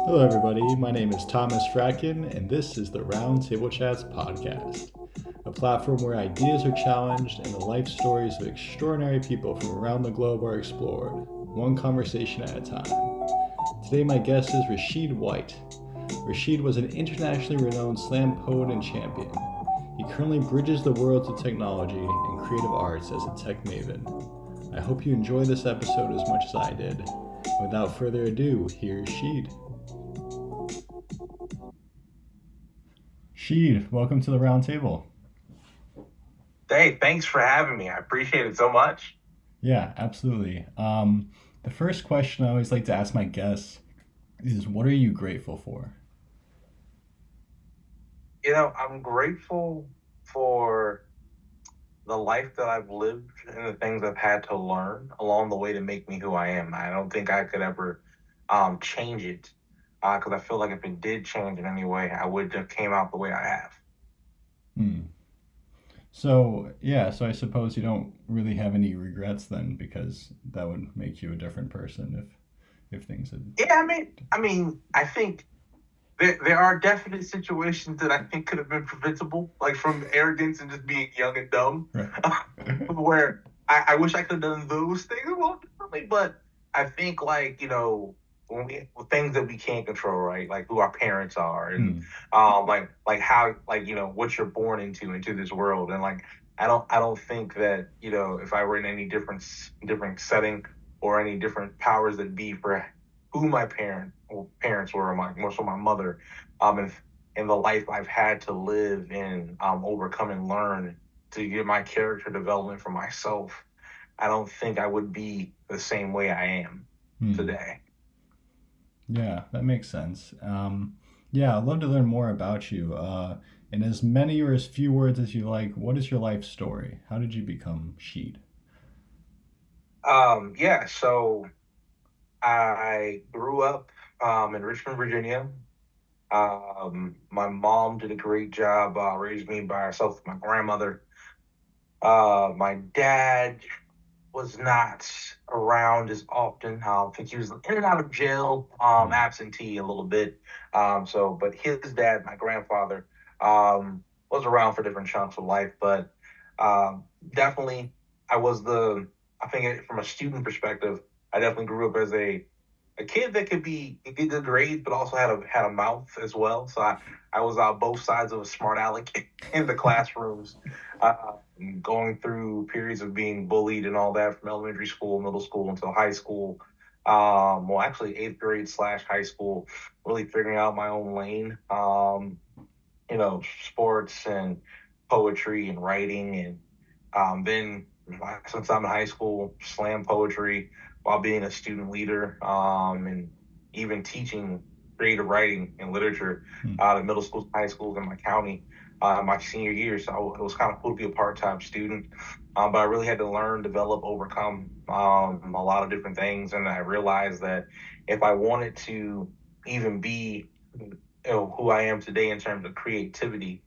Hello, everybody. My name is Thomas Fracken, and this is the Roundtable Chats podcast, a platform where ideas are challenged and the life stories of extraordinary people from around the globe are explored, one conversation at a time. Today, my guest is Rashid White. Rashid was an internationally renowned slam poet and champion. He currently bridges the worlds of technology and creative arts as a tech maven. I hope you enjoy this episode as much as I did. Without further ado, here's Sheed. Sheed, welcome to the round table. Hey, thanks for having me. I appreciate it so much. Yeah, absolutely. The first question I always like to ask my guests is, what are you grateful for? I'm grateful for the life that I've lived and the things I've had to learn along the way to make me who I am. I don't think I could ever change it because I feel like if it did change in any way, I would have came out the way I have. Hmm. So I suppose you don't really have any regrets then, because that would make you a different person if things had. Yeah, I think there are definite situations that I think could have been preventable, like from arrogance and just being young and dumb, Right. where I wish I could have done those things a little differently. But I think, with things that we can't control, right? Like who our parents are, and Hmm. like how, what you're born into this world, and like I don't think that if I were in any different setting or any different powers that be for who my parents were, more so my mother, and the life I've had to live and overcome and learn to get my character development for myself. I don't think I would be the same way I am Hmm. today. Yeah, that makes sense. Yeah, I'd love to learn more about you. In as many or as few words as you like, what is your life story? How did you become Sheed? Yeah, so I grew up in Richmond, Virginia. My mom did a great job raising me by herself with my grandmother. My dad was not around as often. I think he was in and out of jail, Hmm. absentee a little bit. But his dad, my grandfather, was around for different chunks of life. But definitely, I was I think from a student perspective, I definitely grew up as a kid that could get good grades, but also had a mouth as well. So I was both sides of a smart aleck in the classrooms, uh, going through periods of being bullied and all that from elementary school, middle school until high school. Well, actually eighth grade slash high school, really figuring out my own lane. Sports and poetry and writing, and then since I'm in high school, slam poetry while being a student leader, and even teaching creative writing and literature Hmm. to middle schools, high schools in my county. My senior year, so it was kind of cool to be a part-time student, but I really had to learn, develop, overcome a lot of different things, and I realized that if I wanted to even be who I am today in terms of creativity,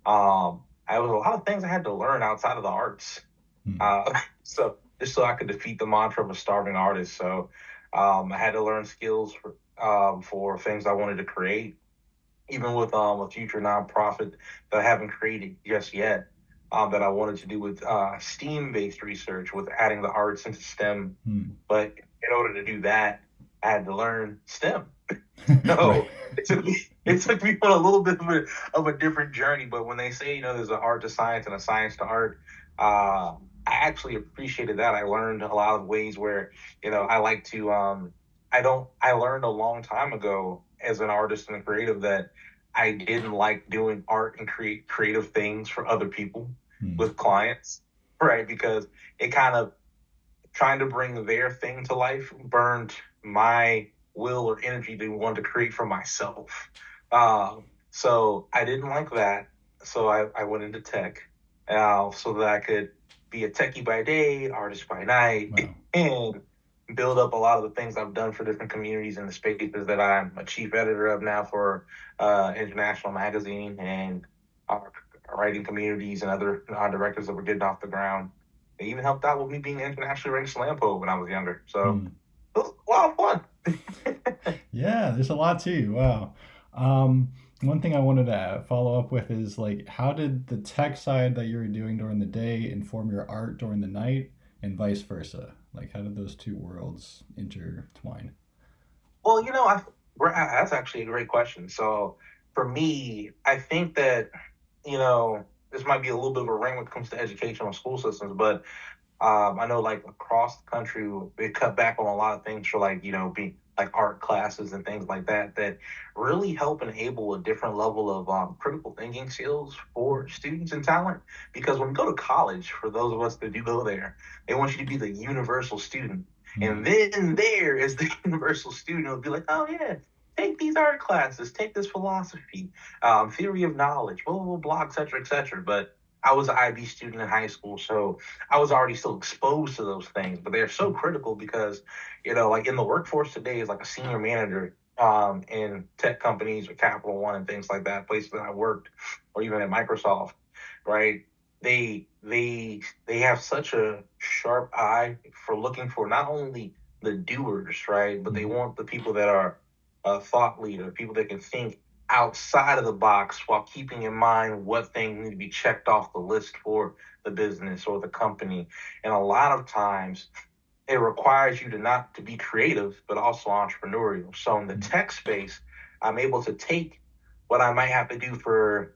I was a lot of things I had to learn outside of the arts. Hmm. Uh, so just so I could defeat the mantra of a starving artist. So I had to learn skills for things I wanted to create, even with a future nonprofit that I haven't created just yet. That I wanted to do with STEAM-based research, with adding the arts into STEM. Hmm. But in order to do that, I had to learn STEM. Right. So it took me on a little bit of a different journey. But when they say, there's an art to science and a science to art, I actually appreciated that. I learned a lot of ways where, I like to I learned a long time ago as an artist and a creative that I didn't like doing art and creative things for other people Hmm. with clients, right? Because it kind of trying to bring their thing to life burned my will or energy to want to create for myself. So I didn't like that. So I went into tech so that I could be a techie by day, artist by night, Wow. and build up a lot of the things I've done for different communities and the spaces that I'm a chief editor of now for international magazine and our writing communities and other directors that we're getting off the ground. They even helped out with me being internationally ranked slam poet when I was younger. So Hmm. it was a lot of fun. Yeah, there's a lot to you. Wow. One thing I wanted to follow up with is like, how did the tech side that you were doing during the day inform your art during the night, and vice versa? Like, how did those two worlds intertwine? Well, that's actually a great question. So for me, I think that, this might be a little bit of a rant when it comes to educational school systems, but I know like across the country, they cut back on a lot of things for like, being like art classes and things like that that really help enable a different level of critical thinking skills for students and talent. Because when you go to college, for those of us that do go there, they want you to be the universal student. Hmm. And then there is the universal student who'll be like, oh yeah, take these art classes, take this philosophy, theory of knowledge, blah, blah, blah, et cetera, et cetera. But I was an IB student in high school, so I was already still exposed to those things, but they're so critical because, like in the workforce today, as like a senior manager in tech companies or Capital One and things like that, places that I worked, or even at Microsoft, right? They have such a sharp eye for looking for not only the doers, right, but they Hmm. want the people that are thought leader, people that can think outside of the box while keeping in mind what things need to be checked off the list for the business or the company. And a lot of times it requires you to not to be creative, but also entrepreneurial. So in the tech space, I'm able to take what I might have to do for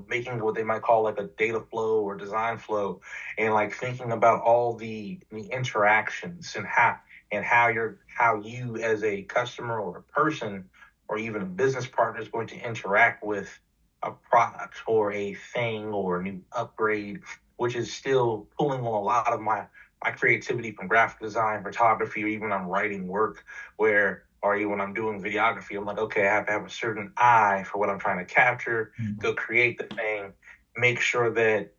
making what they might call like a data flow or design flow, and like thinking about all the interactions and how you as a customer or a person or even a business partner is going to interact with a product or a thing or a new upgrade, which is still pulling on a lot of my creativity from graphic design, photography, or even I'm writing work where or even when I'm doing videography, I'm like, okay, I have to have a certain eye for what I'm trying to capture, Hmm. go create the thing, make sure that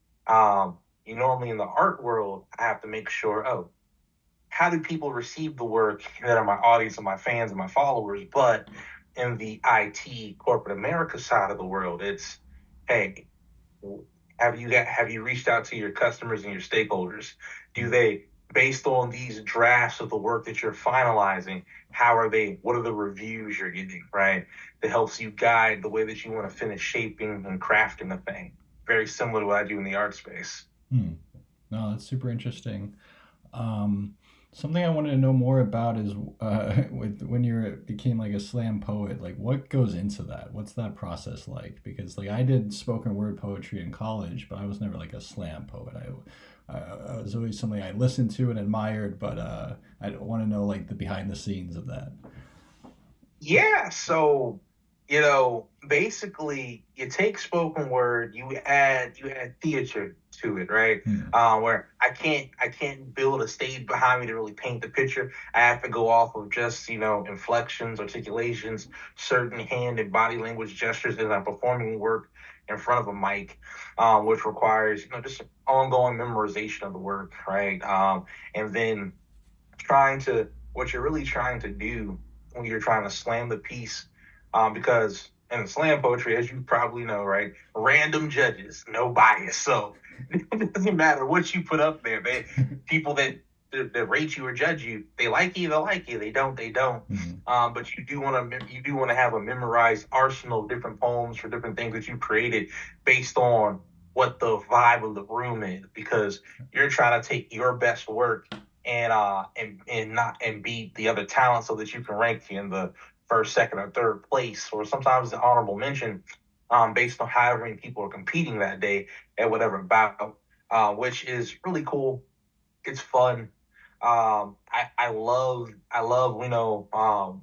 you normally in the art world, I have to make sure, oh, how do people receive the work that are my audience and my fans and my followers? But in the IT corporate America side of the world, it's hey, have you reached out to your customers and your stakeholders? Do they, based on these drafts of the work that you're finalizing, how are they, what are the reviews you're getting, right? That helps you guide the way that you want to finish shaping and crafting the thing. Very similar to what I do in the art space. Hmm. No, that's super interesting. Um, Something I wanted to know more about is with when you became like a slam poet, like what goes into that? What's that process like? Because like I did spoken word poetry in college, but I was never like a slam poet. I was always something I listened to and admired, but I want to know like the behind the scenes of that. Yeah, so basically, you take spoken word, you add theater to it, right? Hmm. Where I can't build a stage behind me to really paint the picture. I have to go off of just inflections, articulations, certain hand and body language gestures as I'm performing work in front of a mic, which requires just ongoing memorization of the work, right? And then trying to what you're really trying to do when you're trying to slam the piece, because in slam poetry, as you probably know, right, random judges, no bias, so it doesn't matter what you put up there. People that rate you or judge you, they like you, they like you. They don't. Hmm. But you do want to have a memorized arsenal of different poems for different things that you created based on what the vibe of the room is, because you're trying to take your best work and not and beat the other talent so that you can rank in the first, second, or third place, or sometimes the honorable mention, based on however many people are competing that day at whatever bout, which is really cool. It's fun. I love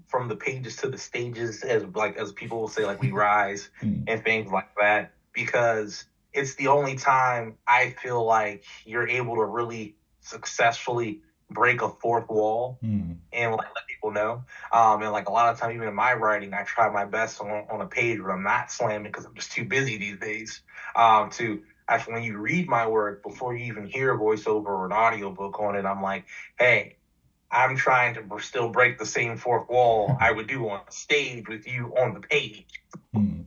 from the pages to the stages, as people will say, like we rise Hmm. and things like that, because it's the only time I feel like you're able to really successfully break a fourth wall Hmm. and like let people know. And like a lot of time, even in my writing, I try my best on a page where I'm not slamming because I'm just too busy these days. To actually, when you read my work before you even hear a voiceover or an audiobook on it, I'm like, hey, I'm trying to still break the same fourth wall I would do on stage with you on the page Hmm.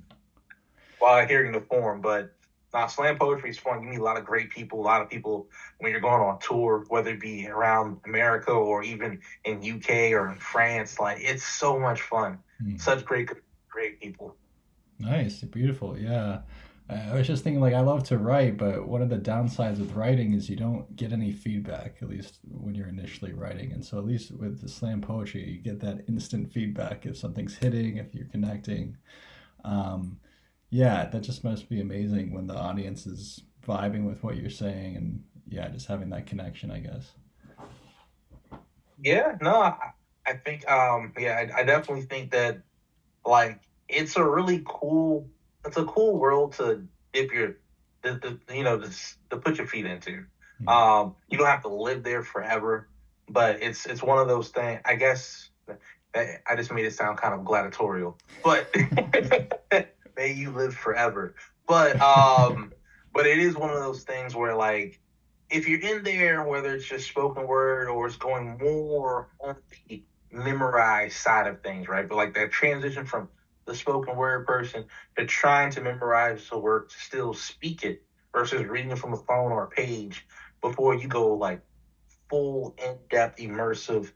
while hearing the form. But Now, slam poetry is fun. You meet a lot of great people, a lot of people when you're going on tour, whether it be around America or even in UK or in France. Like, it's so much fun. Hmm. Such great people. Nice, beautiful. Yeah. I was just thinking, like, I love to write, but one of the downsides with writing is you don't get any feedback, at least when you're initially writing. And so, at least with the slam poetry, you get that instant feedback if something's hitting, if you're connecting. Um, yeah, that just must be amazing when the audience is vibing with what you're saying and, yeah, just having that connection, I guess. Yeah, no, I think, yeah, I definitely think that, like, it's a really cool, it's a cool world to dip your, to put your feet into. Hmm. You don't have to live there forever, but it's one of those things. I guess I just made it sound kind of gladiatorial, but may you live forever. But but it is one of those things where, like, if you're in there, whether it's just spoken word or it's going more on the memorized side of things, right? But like that transition from the spoken word person to trying to memorize the work to still speak it versus reading it from a phone or a page before you go like full in-depth immersive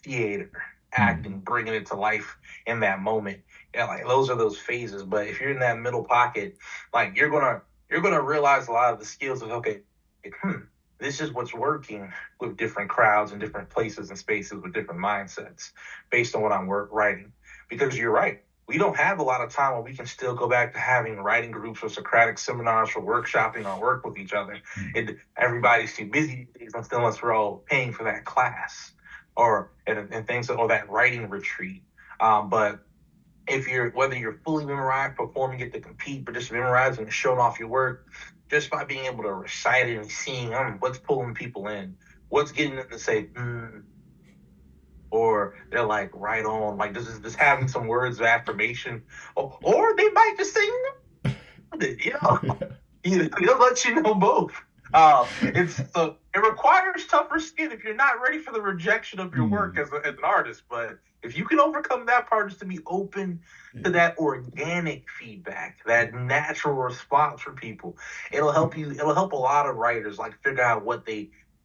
theater Hmm. acting, bringing it to life in that moment. Yeah, like those are those phases. But if you're in that middle pocket, like you're gonna realize a lot of the skills of, okay, hmm, this is what's working with different crowds and different places and spaces with different mindsets based on what I'm writing. Because you're right. We don't have a lot of time where we can still go back to having writing groups or Socratic seminars for workshopping our work with each other. Hmm. Everybody's too busy these days unless we're all paying for that class or and things or that writing retreat. But if you're whether you're fully memorized, performing it to compete, but just memorizing and showing off your work, just by being able to recite it and seeing what's pulling people in, what's getting them to say, or they're like right on, like this is just having some words of affirmation, or they might just say, you know, he'll let you know both. It requires tougher skin if you're not ready for the rejection of your work Hmm. as an artist. But if you can overcome that part, just to be open to Yeah. that organic feedback, that natural response from people, it'll help you. It'll help a lot of writers like figure out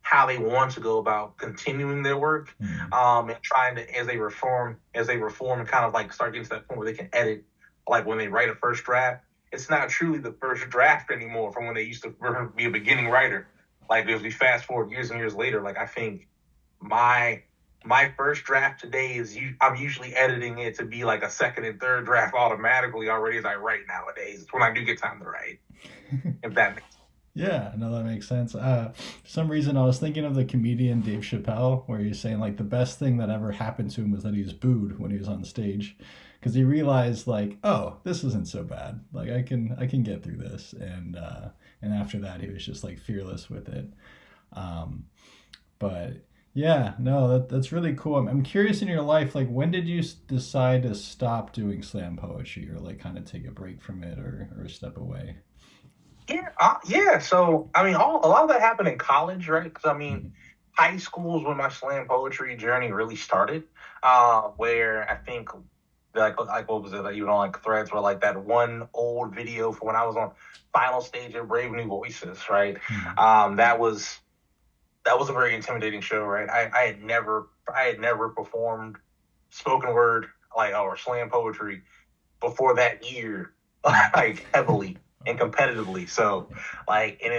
how they want to go about continuing their work, Hmm. and trying to as they reform and kind of like start getting to that point where they can edit, like when they write a first draft, it's not truly the first draft anymore from when they used to be a beginning writer. Like as we fast forward years and years later, like I think my my first draft today I'm usually editing it to be like a second and third draft automatically already as I write nowadays. It's when I do get time to write. If that makes Yeah, no, that makes sense. For some reason, I was thinking of the comedian Dave Chappelle, where he's saying like the best thing that ever happened to him was that he was booed when he was on stage, because he realized like, oh, this isn't so bad. Like I can get through this, and after that, he was just like fearless with it. Um, but yeah, no, that's really cool. I'm curious in your life, like when did you decide to stop doing slam poetry, or like kind of take a break from it, or step away? Yeah, yeah. So I mean, a lot of that happened in college, right? Because I mean, Mhm. high school is when my slam poetry journey really started. Where I think like what was it? Like, even on like threads, where like that one old video for when I was on final stage at Brave New Voices, right? Mhm. That was a very intimidating show, right? I had never performed spoken word like or slam poetry before that year, like heavily and competitively. So, like, and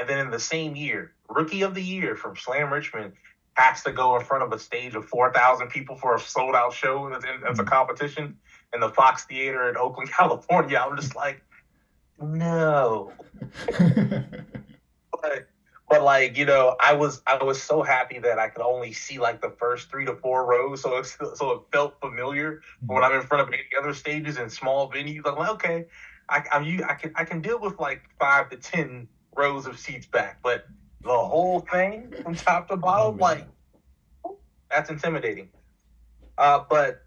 then in the same year, rookie of the year from Slam Richmond has to go in front of a stage of 4,000 people for a sold out show that's a Mhm. competition in the Fox Theater in Oakland, California. I'm just like, no, but like I was so happy that I could only see like the first 3 to 4 rows, so it felt familiar. But when I'm in front of any other stages in small venues, I'm like, okay, I can deal with like 5 to 10 rows of seats back, but the whole thing from top to Oh bottom, yeah. like that's intimidating. But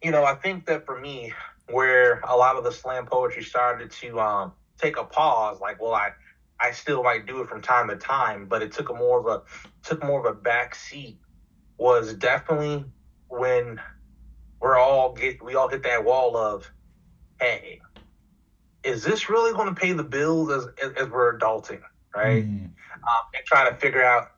I think that for me, where a lot of the slam poetry started to take a pause, like, well, I still might do it from time to time, but it took more of a back seat, was definitely when we all hit that wall of, hey, is this really going to pay the bills as we're adulting, right? Mm. And trying to figure out,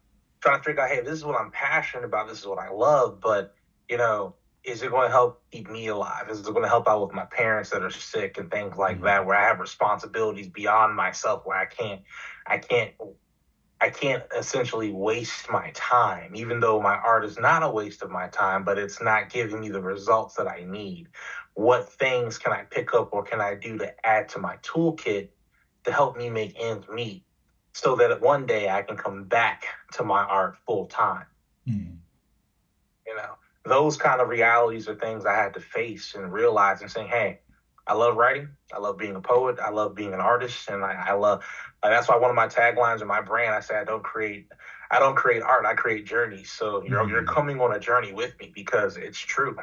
hey, this is what I'm passionate about, this is what I love, but is it going to help keep me alive? Is it going to help out with my parents that are sick and things like that, where I have responsibilities beyond myself, where I can't I can't essentially waste my time, even though my art is not a waste of my time, but it's not giving me the results that I need. What things can I pick up or can I do to add to my toolkit to help me make ends meet so that one day I can come back to my art full time? Mm. You know, those kind of realities are things I had to face and realize and saying, hey, I love writing. I love being a poet. I love being an artist. And I love, that's why one of my taglines in my brand, I say, I don't create art. I create journeys. So you're coming on a journey with me because it's true.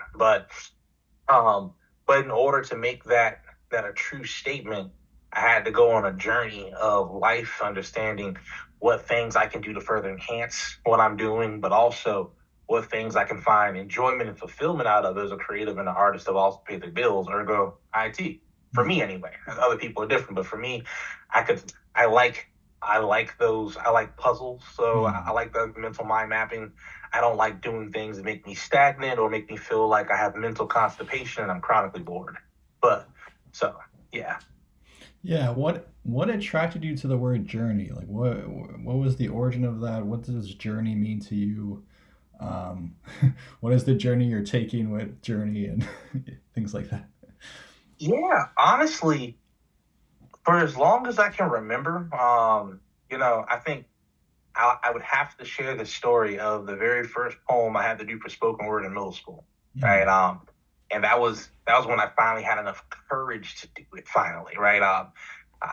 Um, but in order to make that a true statement, I had to go on a journey of life, understanding what things I can do to further enhance what I'm doing, but also what things I can find enjoyment and fulfillment out of as a creative and an artist to also pay the bills, ergo IT. For me anyway. Other people are different, but for me, I could I like I like puzzles, so I like the mental mind mapping. I don't like doing things that make me stagnant or make me feel like I have mental constipation and I'm chronically bored. But so yeah. Yeah, what attracted you to the word journey? Like what was the origin of that? What does journey mean to you? Um, what is the journey you're taking with journey and things like that? Yeah, honestly, for as long as I can remember, I think I would have to share the story of the very first poem I had to do for spoken word in middle school, right? Mm. And that was when I finally had enough courage to do it. Finally, right?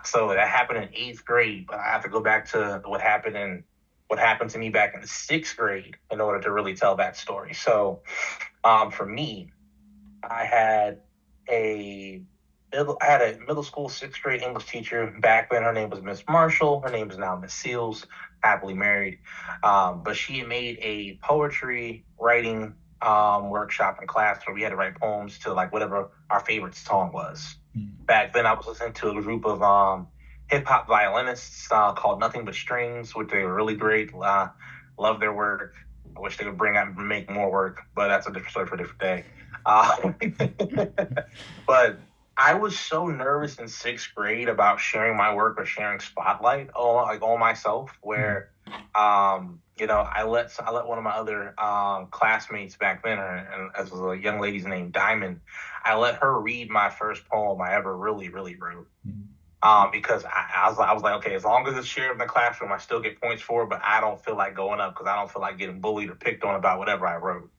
So that happened in eighth grade, but I have to go back to what happened to me back in the sixth grade in order to really tell that story. So, for me, I had a I had a middle school sixth grade English teacher back then. Her name was Miss Marshall. Her name is now Miss Seals, happily married. But she had made a poetry writing workshop in class where we had to write poems to like whatever our favorite song was. Mm. Back then, I was listening to a group of hip hop violinists called Nothing But Strings, which they were really great. Love their work. I wish they would bring out and make more work, but that's a different story for a different day. Uh, but I was so nervous in sixth grade about sharing my work or sharing spotlight on myself, Mm. where I let one of my other classmates back then, and as was a young lady's name Diamond, I let her read my first poem I ever really really wrote. Mm. Because I was like, okay, as long as it's shared in the classroom, I still get points for it, but I don't feel like going up because I don't feel like getting bullied or picked on about whatever I wrote.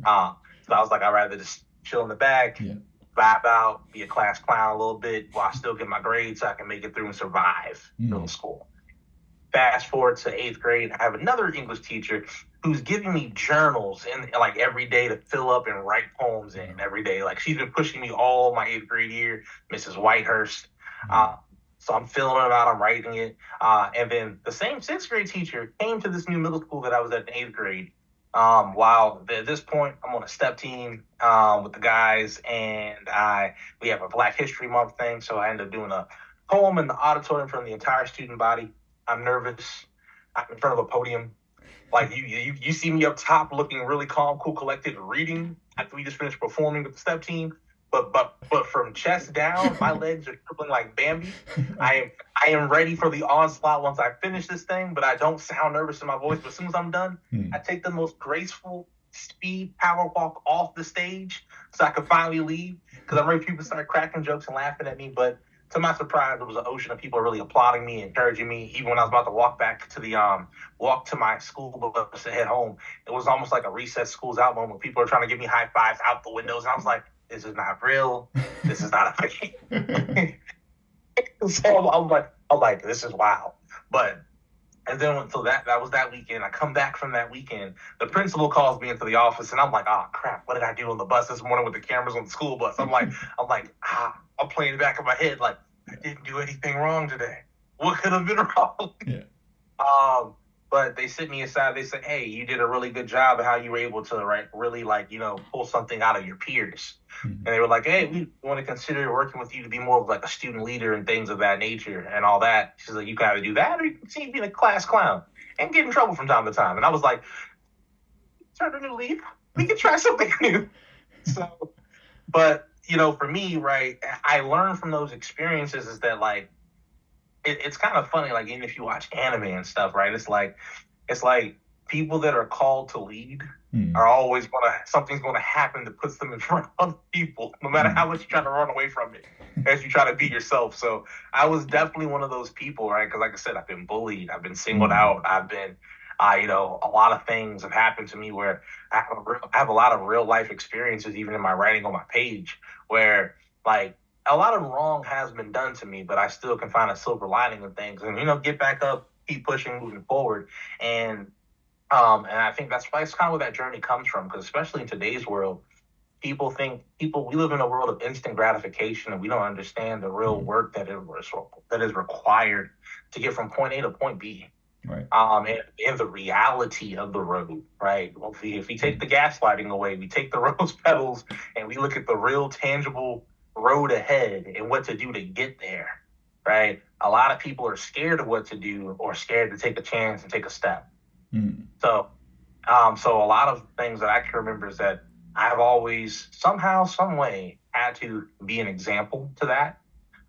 Uh, so I was like, I'd rather just chill in the back, Yeah. vibe out, be a class clown a little bit while I still get my grades so I can make it through and survive middle Mm. school. Fast forward to eighth grade, I have another English teacher who's giving me journals and like every day to fill up and write poems in every day. Like she's been pushing me all my eighth grade year, Mrs. Whitehurst. Mm. So I'm filling it out, I'm writing it. And then the same sixth grade teacher came to this new middle school that I was at in eighth grade. While at this point I'm on a step team with the guys, and we have a Black History Month thing, so I ended up doing a poem in the auditorium from the entire student body. I'm nervous. I'm in front of a podium. Like you see me up top looking really calm, cool, collected, reading after we just finished performing with the step team. But from chest down, my legs are trembling like Bambi. I am ready for the onslaught once I finish this thing, but I don't sound nervous in my voice. But as soon as I'm done, Mm. I take the most graceful speed power walk off the stage so I can finally leave. Because I'm ready for people to start cracking jokes and laughing at me. But to my surprise, there was an ocean of people really applauding me, encouraging me. Even when I was about to walk to my school bus to head home, it was almost like a recess school's out moment. People are trying to give me high fives out the windows, and I was like, "This is not real. This is not a game." So I'm like, "This is wild." But and then so that was that weekend. I come back from that weekend. The principal calls me into the office, and I'm like, "Oh crap! What did I do on the bus this morning with the cameras on the school bus?" I'm playing the back of my head like I didn't do anything wrong today. What could have been wrong? Yeah. Um, But they sit me aside. They say, "Hey, you did a really good job of how you were able to, right, really like, pull something out of your peers." Mhm. And they were like, "Hey, we want to consider working with you to be more of like a student leader and things of that nature and all that." She's like, "You can either do that, or you can see being a class clown and get in trouble from time to time." And I was like, "Turn a new leaf. We can try something new." So, but for me, right, I learned from those experiences is that like it's kind of funny, like even if you watch anime and stuff, right? It's like people that are called to lead Mm. are always something's gonna happen that puts them in front of people, no matter Mm. how much you try to run away from it, as you try to be yourself. So I was definitely one of those people, right? Because like I said, I've been bullied, I've been singled Mm. out, a lot of things have happened to me where I have a lot of real life experiences, even in my writing on my page, where like a lot of wrong has been done to me, but I still can find a silver lining in things and get back up, keep pushing, moving forward. And I think that's kind of where that journey comes from, because especially in today's world, people we live in a world of instant gratification, and we don't understand the real Mm. work that is required to get from point A to point B. Right. And the reality of the road, right? If we take the gaslighting away, we take the rose petals, and we look at the real tangible road ahead and what to do to get there, right? A lot of people are scared of what to do or scared to take a chance and take a step. Mm. So a lot of things that I can remember is that I've always somehow, some way, had to be an example to that,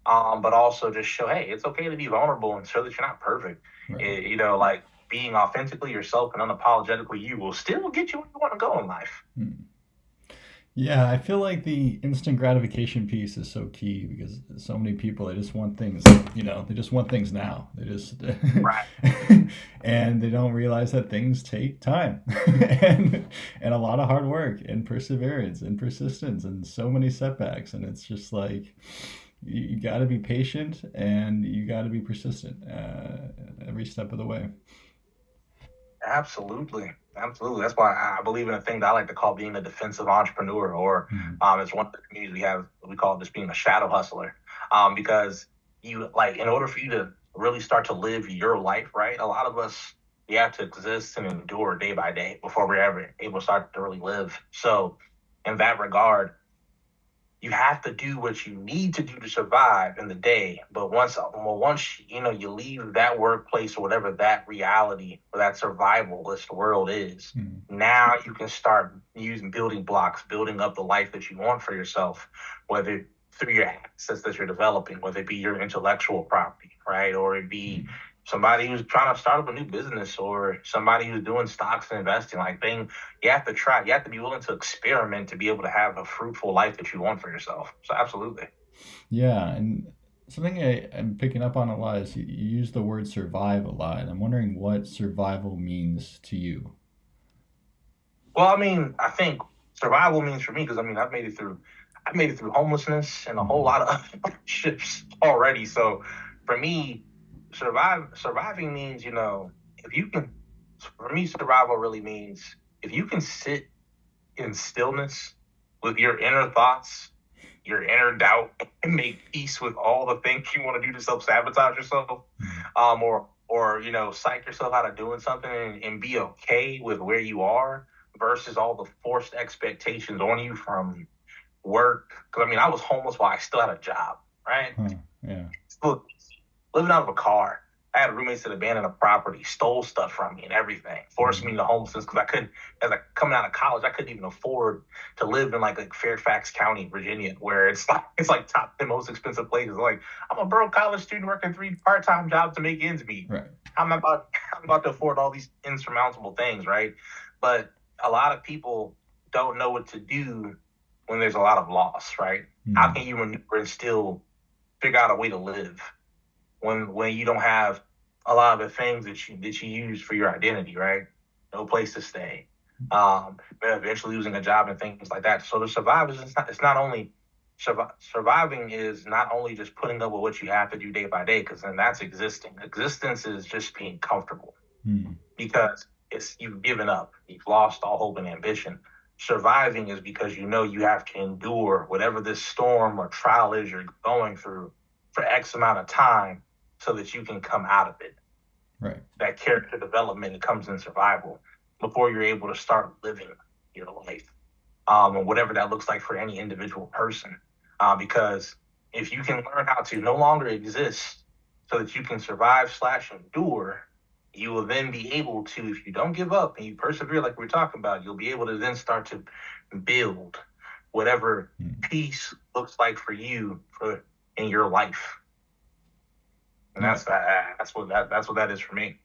but also just show, hey, it's okay to be vulnerable and show that you're not perfect. Right. Like being authentically yourself and unapologetically you will still get you where you want to go in life. Mm. Yeah, I feel like the instant gratification piece is so key because so many people they just want things, they just want things now. They just Right. and they don't realize that things take time and a lot of hard work and perseverance and persistence and so many setbacks and it's just like you got to be patient and you got to be persistent every step of the way. Absolutely. Absolutely. That's why I believe in a thing that I like to call being a defensive entrepreneur, or Mm. it's one of the communities we have, we call it just being a shadow hustler. Because in order for you to really start to live your life, right? A lot of us, we have to exist and endure day by day before we're ever able to start to really live. So, in that regard, you have to do what you need to do to survive in the day. But once you leave that workplace or whatever that reality or that survivalist world is, Mm. now you can start using building blocks, building up the life that you want for yourself, whether through your assets that you're developing, whether it be your intellectual property, right, or it be Mm. somebody who's trying to start up a new business, or somebody who's doing stocks and investing. You have to try. You have to be willing to experiment to be able to have a fruitful life that you want for yourself. So absolutely. Yeah, and something I'm picking up on a lot is you use the word survive a lot. I'm wondering what survival means to you. Well, I mean, I think survival means for me, because I mean I've made it through homelessness and a whole Mm. lot of hardships already. So for me, surviving means, if you can. For me, survival really means if you can sit in stillness with your inner thoughts, your inner doubt, and make peace with all the things you want to do to self sabotage yourself, Mm. or psych yourself out of doing something, and be okay with where you are versus all the forced expectations on you from work. Because I mean, I was homeless while I still had a job, right? Huh. Yeah. Still living out of a car. I had roommates that abandoned a property, stole stuff from me and everything, forced me Mm. into homelessness because I couldn't, as I coming out of college, I couldn't even afford to live in like Fairfax County, Virginia, where it's like top the most expensive places. Like I'm a broke college student working 3 part-time jobs to make ends meet. Right. I'm about to afford all these insurmountable things, right? But a lot of people don't know what to do when there's a lot of loss, right? How Mm. can you maneuver and still figure out a way to live when you don't have a lot of the things that you use for your identity, right? No place to stay, eventually losing a job and things like that. So to survive is it's not only surviving is not only just putting up with what you have to do day by day, because then that's existing. Existence is just being comfortable Mm. because it's you've given up, you've lost all hope and ambition. Surviving is because you have to endure whatever this storm or trial is you're going through for X amount of time so that you can come out of it. Right. that character development comes in survival before you're able to start living your life, and whatever that looks like for any individual person. Because if you can learn how to no longer exist so that you can survive slash endure, you will then be able to, if you don't give up and you persevere like we're talking about, you'll be able to then start to build whatever Mm. peace looks like for you for in your life. And Yeah, that's what that is for me.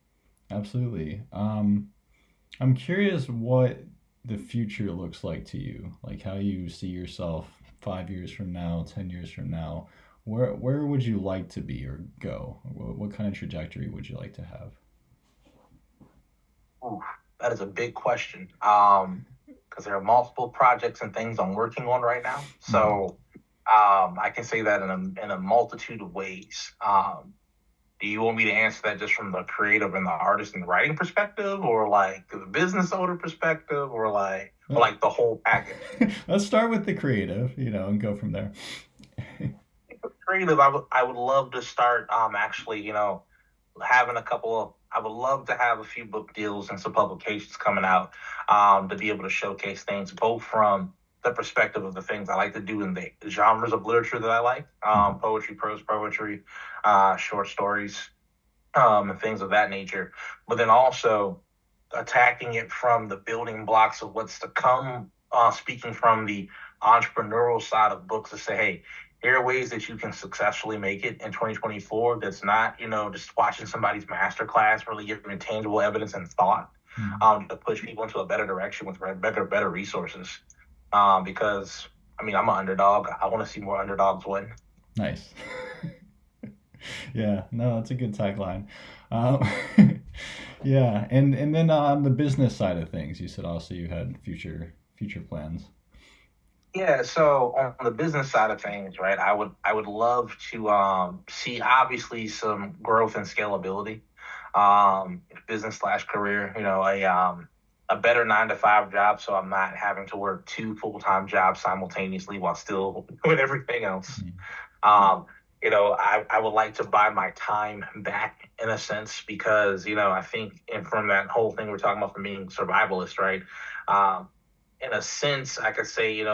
absolutely. I'm curious what the future looks like to you, like how you see yourself 5 years from now, 10 years from now. Where would you like to be or go? What kind of trajectory would you like to have? Ooh, that is a big question. Because there are multiple projects and things I'm working on right now. Mm. So I can say that in a multitude of ways. Do you want me to answer that just from the creative and the artist and the writing perspective, or like the business owner perspective, or Well, like the whole package? let's start with the creative, and go from there. Creative, I would love to start actually, having a couple of I would love to have a few book deals and some publications coming out, to be able to showcase things both from the perspective of the things I like to do in the genres of literature that I like, Mhm. poetry, prose poetry, short stories, and things of that nature. But then also attacking it from the building blocks of what's to come, speaking from the entrepreneurial side of books to say, hey, here are ways that you can successfully make it in 2024 that's not, just watching somebody's masterclass, really giving tangible evidence and thought, Mhm. to push people into a better direction with better resources. Because, I mean, I'm an underdog. I want to see more underdogs win. Nice. Yeah, no, that's a good tagline. Um, yeah, and then on the business side of things, you said also you had future plans. Yeah, so on the business side of things, right, I would love to see obviously some growth and scalability, business slash career, a better 9 to 5 job, so I'm not having to work two full-time jobs simultaneously while still doing everything else. Mm. Um, I would like to buy my time back in a sense because, I think, and from that whole thing we're talking about from being survivalist, right? Um, in a sense, I could say,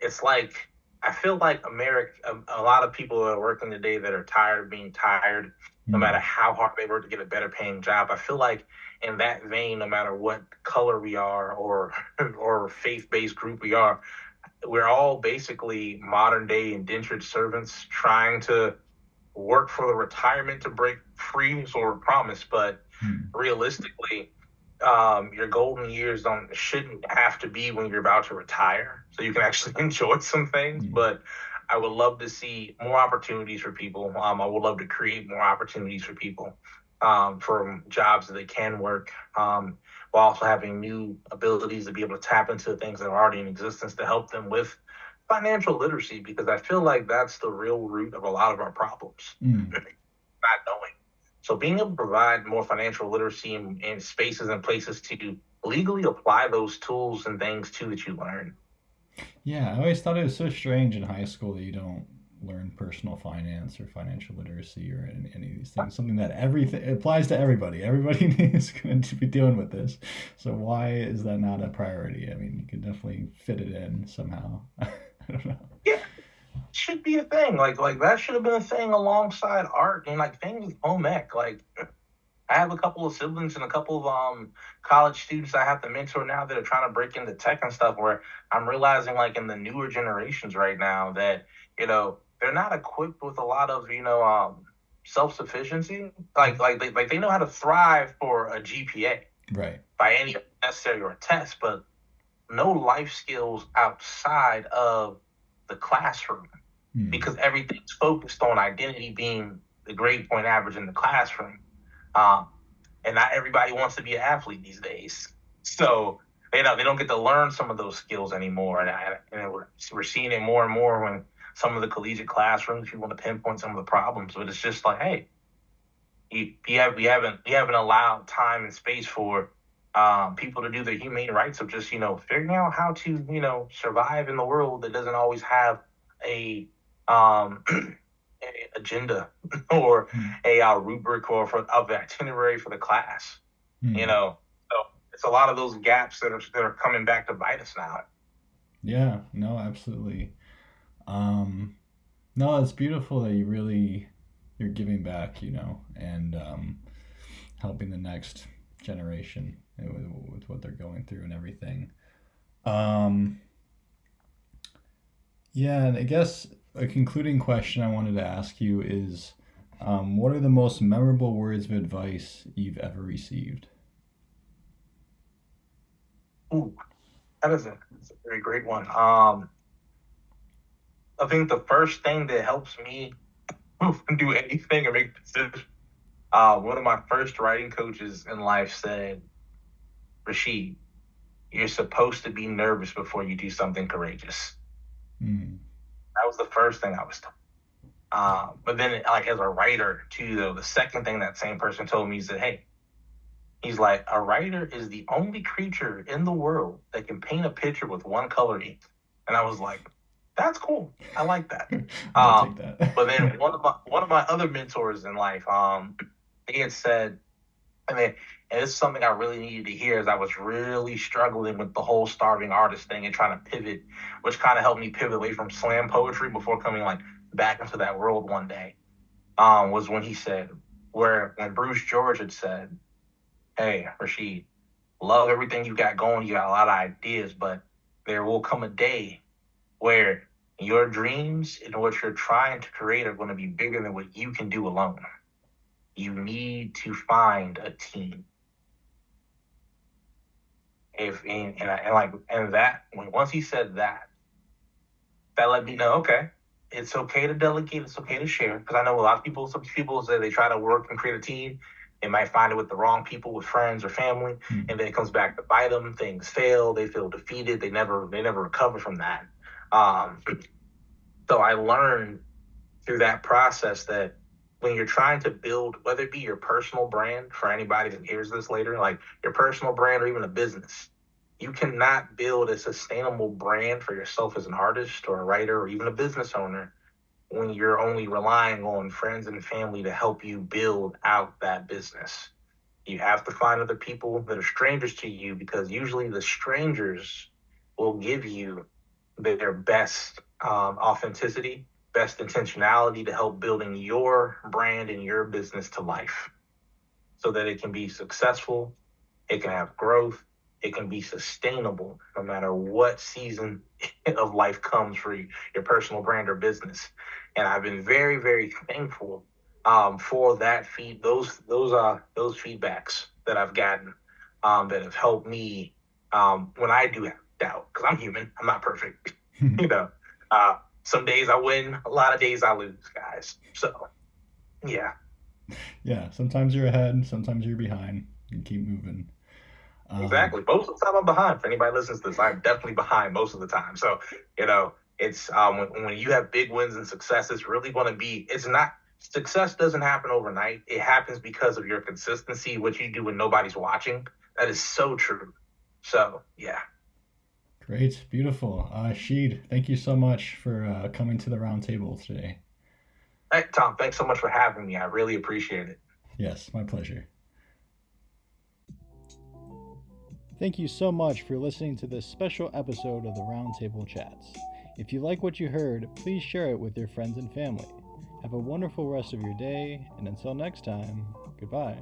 it's like I feel like America, a lot of people are working today that are tired of being tired, no matter Mm. how hard they work to get a better paying job. I feel like in that vein, no matter what color we are or or faith based group we are, we're all basically modern day indentured servants trying to work for the retirement to break free, so we're promised. But Mm. realistically, your golden years don't shouldn't have to be when you're about to retire, so you can actually enjoy some things. Mm. But I would love to see more opportunities for people. I would love to create more opportunities for people, from jobs that they can work, while also having new abilities to be able to tap into things that are already in existence to help them with financial literacy, because I feel like that's the real root of a lot of our problems. Mm. Not knowing. So being able to provide more financial literacy in spaces and places to legally apply those tools and things too that you learn. Yeah, I always thought it was so strange in high school that you don't learn personal finance or financial literacy or any of these things. Something that everything it applies to everybody. Everybody is going to be dealing with this. So why is that not a priority? I mean, you can definitely fit it in somehow. I don't know. Yeah, should be a thing. Like that should have been a thing alongside art and like things with home ec. Like I have a couple of siblings and a couple of college students I have to mentor now that are trying to break into tech and stuff where I'm realizing like in the newer generations right now that, they're not equipped with a lot of, self sufficiency. Like they know how to thrive for a GPA Right. by any necessary or test, but no life skills outside of the classroom Mm. because everything's focused on identity being the grade point average in the classroom. Um, and not everybody wants to be an athlete these days. So they don't get to learn some of those skills anymore. And we're seeing it more and more when some of the collegiate classrooms, you want to pinpoint some of the problems, but it's just like, hey, you haven't allowed time and space for people to do their humane rights of just figuring out how to survive in the world that doesn't always have a a agenda or Hmm. a rubric or of the itinerary for the class. You Hmm. know, so it's a lot of those gaps that are coming back to bite us now. Yeah, no, absolutely. Um, no, it's beautiful that you're giving back, and helping the next generation with what they're going through and everything. Um, yeah, and I guess a concluding question I wanted to ask you is, what are the most memorable words of advice you've ever received? Ooh, that's a very great one. I think the first thing that helps me do anything or make a decision. One of my first writing coaches in life said, Rashid, you're supposed to be nervous before you do something courageous. Hmm. That was the first thing I was told. But then, like as a writer too, though, the second thing that same person told me is that, hey, he's like, a writer is the only creature in the world that can paint a picture with one color ink. And I was like, that's cool. I like that. I'll take that. But then one of my other mentors in life, he had said, I mean, and this is something I really needed to hear as I was really struggling with the whole starving artist thing and trying to pivot, which kind of helped me pivot away from slam poetry before coming like back into that world one day. Was when he said, when Bruce George had said, "Hey, Rashid, love everything you got going. You got a lot of ideas, but there will come a day where your dreams and what you're trying to create are going to be bigger than what you can do alone. You need to find a team." If and like and that when once he said that, that let me know, okay, it's okay to delegate, it's okay to share. Because I know a lot of people, some people say they try to work and create a team, they might find it with the wrong people, with friends or family, Hmm. and then it comes back to bite them. Things fail, they feel defeated, they never recover from that. Um, so I learned through that process that when you're trying to build, whether it be your personal brand for anybody that hears this later, like your personal brand or even a business, you cannot build a sustainable brand for yourself as an artist or a writer or even a business owner when you're only relying on friends and family to help you build out that business. You have to find other people that are strangers to you because usually the strangers will give you their best authenticity, best intentionality to help building your brand and your business to life so that it can be successful, it can have growth, it can be sustainable no matter what season of life comes for you, your personal brand or business. And I've been very, very thankful for that those feedbacks that I've gotten that have helped me when I do have doubt because I'm human, I'm not perfect. you know, some days I win, a lot of days I lose, guys. So yeah. Yeah, sometimes you're ahead, sometimes you're behind. You keep moving. Um, Exactly. Most of the time, I'm behind. For anybody listens to this, I'm definitely behind most of the time. So, it's when you have big wins and success, it's really going to be. It's not success doesn't happen overnight. It happens because of your consistency, what you do when nobody's watching. That is so true. So, yeah. Great, beautiful. Sheed, thank you so much for coming to the round table today. Hey, Tom, thanks so much for having me. I really appreciate it. Yes, my pleasure. Thank you so much for listening to this special episode of the Roundtable Chats. If you like what you heard, please share it with your friends and family. Have a wonderful rest of your day, and until next time, goodbye.